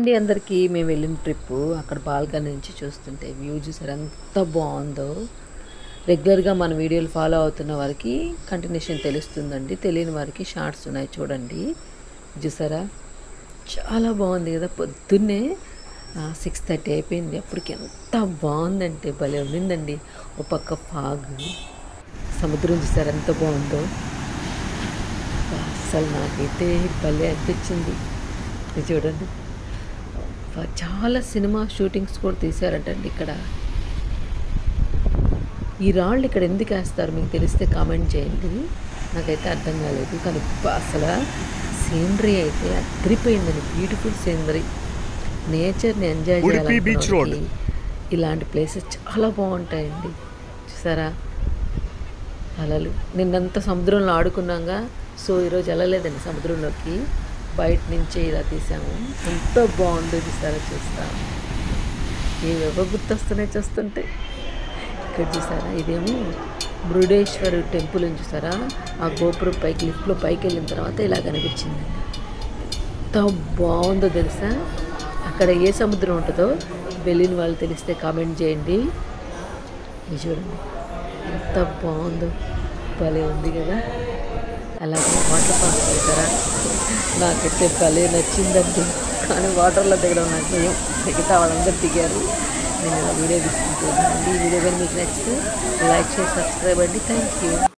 అండి అందరికీ. మేము వెళ్ళిన ట్రిప్పు అక్కడ బాల్కనీ నుంచి చూస్తుంటే వ్యూ చూసారు ఎంత బాగుందో. రెగ్యులర్గా మన వీడియోలు ఫాలో అవుతున్న వారికి కంటిన్యూషన్ తెలుస్తుందండి, తెలియని వారికి షార్ట్స్ ఉన్నాయి చూడండి. చూసారా చాలా బాగుంది కదా. పొద్దున్నే 6:30 అయిపోయింది, అప్పటికి ఎంత బాగుందంటే భలే ఉండిందండి. ఒక పక్క ఫాగ్, సముద్రం చూసారు ఎంత బాగుందో. అసలు నాకైతే భలే అనిపించింది. ఇది చూడండి, చాలా సినిమా షూటింగ్స్ కూడా తీశారంటండి ఇక్కడ. ఈ రాళ్ళు ఇక్కడ ఎందుకు వేస్తారు మీకు తెలిస్తే కామెంట్ చేయండి, నాకైతే అర్థం కాలేదు. కానీ అసలు సీనరీ అయితే అదిరిపోయిందండి. Beautiful scenery. నేచర్ని ఎంజాయ్ చేయాలి, ఇలాంటి ప్లేసెస్ చాలా బాగుంటాయండి. చూసారా అలలు. నిన్నంతా సముద్రంలో ఆడుకున్నాగా, సో ఈరోజు వెళ్ళలేదండి సముద్రంలోకి, బయట నుంచే ఇలా తీసాము. ఎంతో బాగుందో చూసారా. చూస్తాము ఏవేవో గుర్తొస్తున్నాయి చూస్తుంటే. ఇక్కడ చూసారా, ఇదేమో మురుడేశ్వర టెంపుల్ అని చూసారా. ఆ గోపురం పైకి లిఫ్ట్లో పైకి వెళ్ళిన తర్వాత ఇలా కనిపించింది. ఎంత బాగుందో తెలుసా. అక్కడ ఏ సముద్రం ఉంటుందో వెళ్ళిన వాళ్ళు తెలిస్తే కామెంట్ చేయండి. ఇది చూడండి ఎంత బాగుందో, భలే ఉంది కదా. అలాగే వాటర్ ఫాల్స్ చూసారా, నాకైతే భలే నచ్చిందండి. కానీ వాటర్లో దిగడం నాకు భయం. మిగతా వాళ్ళందరూ దిగారు, నేను ఇలా వీడియో తీసుకుంటున్నాను. ఈ వీడియో కానీ మీకు నచ్చితే లైక్ చేసి సబ్స్క్రైబ్ అండి. Thank you.